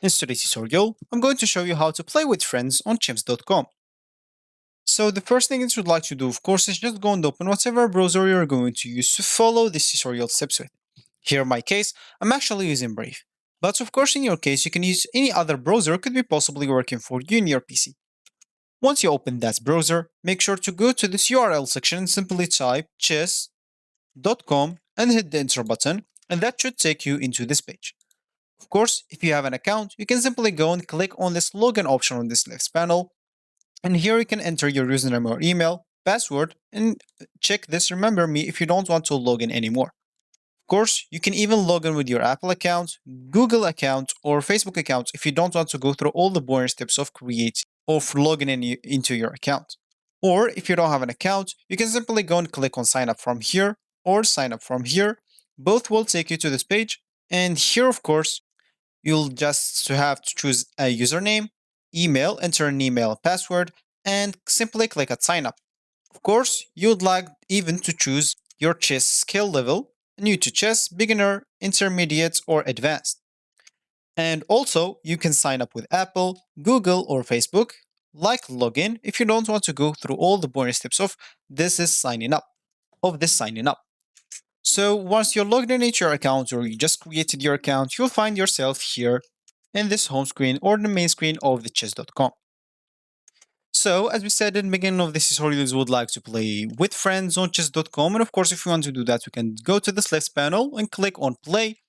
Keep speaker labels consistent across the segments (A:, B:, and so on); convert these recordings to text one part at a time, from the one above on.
A: In today's tutorial, I'm going to show you how to play with friends on chimps.com. So the first thing that you'd like to do, of course, is just go and open whatever browser you're going to use to follow this tutorial steps with. Here in my case, I'm actually using Brave. But of course, in your case, you can use any other browser could be possibly working for you in your PC. Once you open that browser, make sure to go to this URL section and simply type chess.com and hit the enter button, and that should take you into this page. Of course, if you have an account, you can simply go and click on this login option on this left panel, and here you can enter your username or email, password, and check this remember me if you don't want to log in anymore. Of course, you can even log in with your Apple account, Google account, or Facebook account if you don't want to go through all the boring steps of creating or logging into your account. Or if you don't have an account, you can simply go and click on sign up from here or sign up from here. Both will take you to this page, and here, of course, you'll just have to choose a username, email, enter an email password, and simply click at sign up. Of course, you'd like even to choose your chess skill level, new to chess, beginner, intermediate, or advanced. And also, you can sign up with Apple, Google, or Facebook, like login if you don't want to go through all the boring steps of this signing up. So once you're logged in into your account or you just created your account, you'll find yourself here in this home screen or the main screen of the chess.com. So as we said in the beginning of this tutorial, we would like to play with friends on chess.com. And of course, if you want to do that, we can go to this left panel and click on play.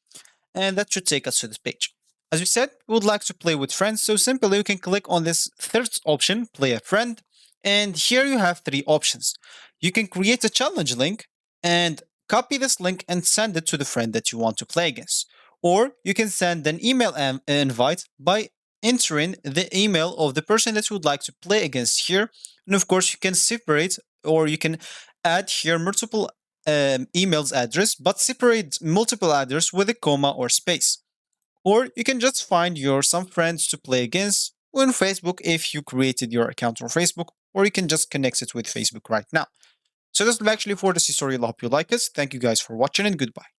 A: And that should take us to this page. As we said, we would like to play with friends. So simply, you can click on this third option, play a friend. And here you have three options. You can create a challenge link and copy this link and send it to the friend that you want to play against. Or you can send an email invite by entering the email of the person that you would like to play against here. And of course, you can separate or you can add here multiple emails address, but separate multiple address with a comma or space. Or you can just find some friends to play against on Facebook if you created your account on Facebook, or you can just connect it with Facebook right now. So that's actually for this tutorial. I hope you like it. Thank you guys for watching and goodbye.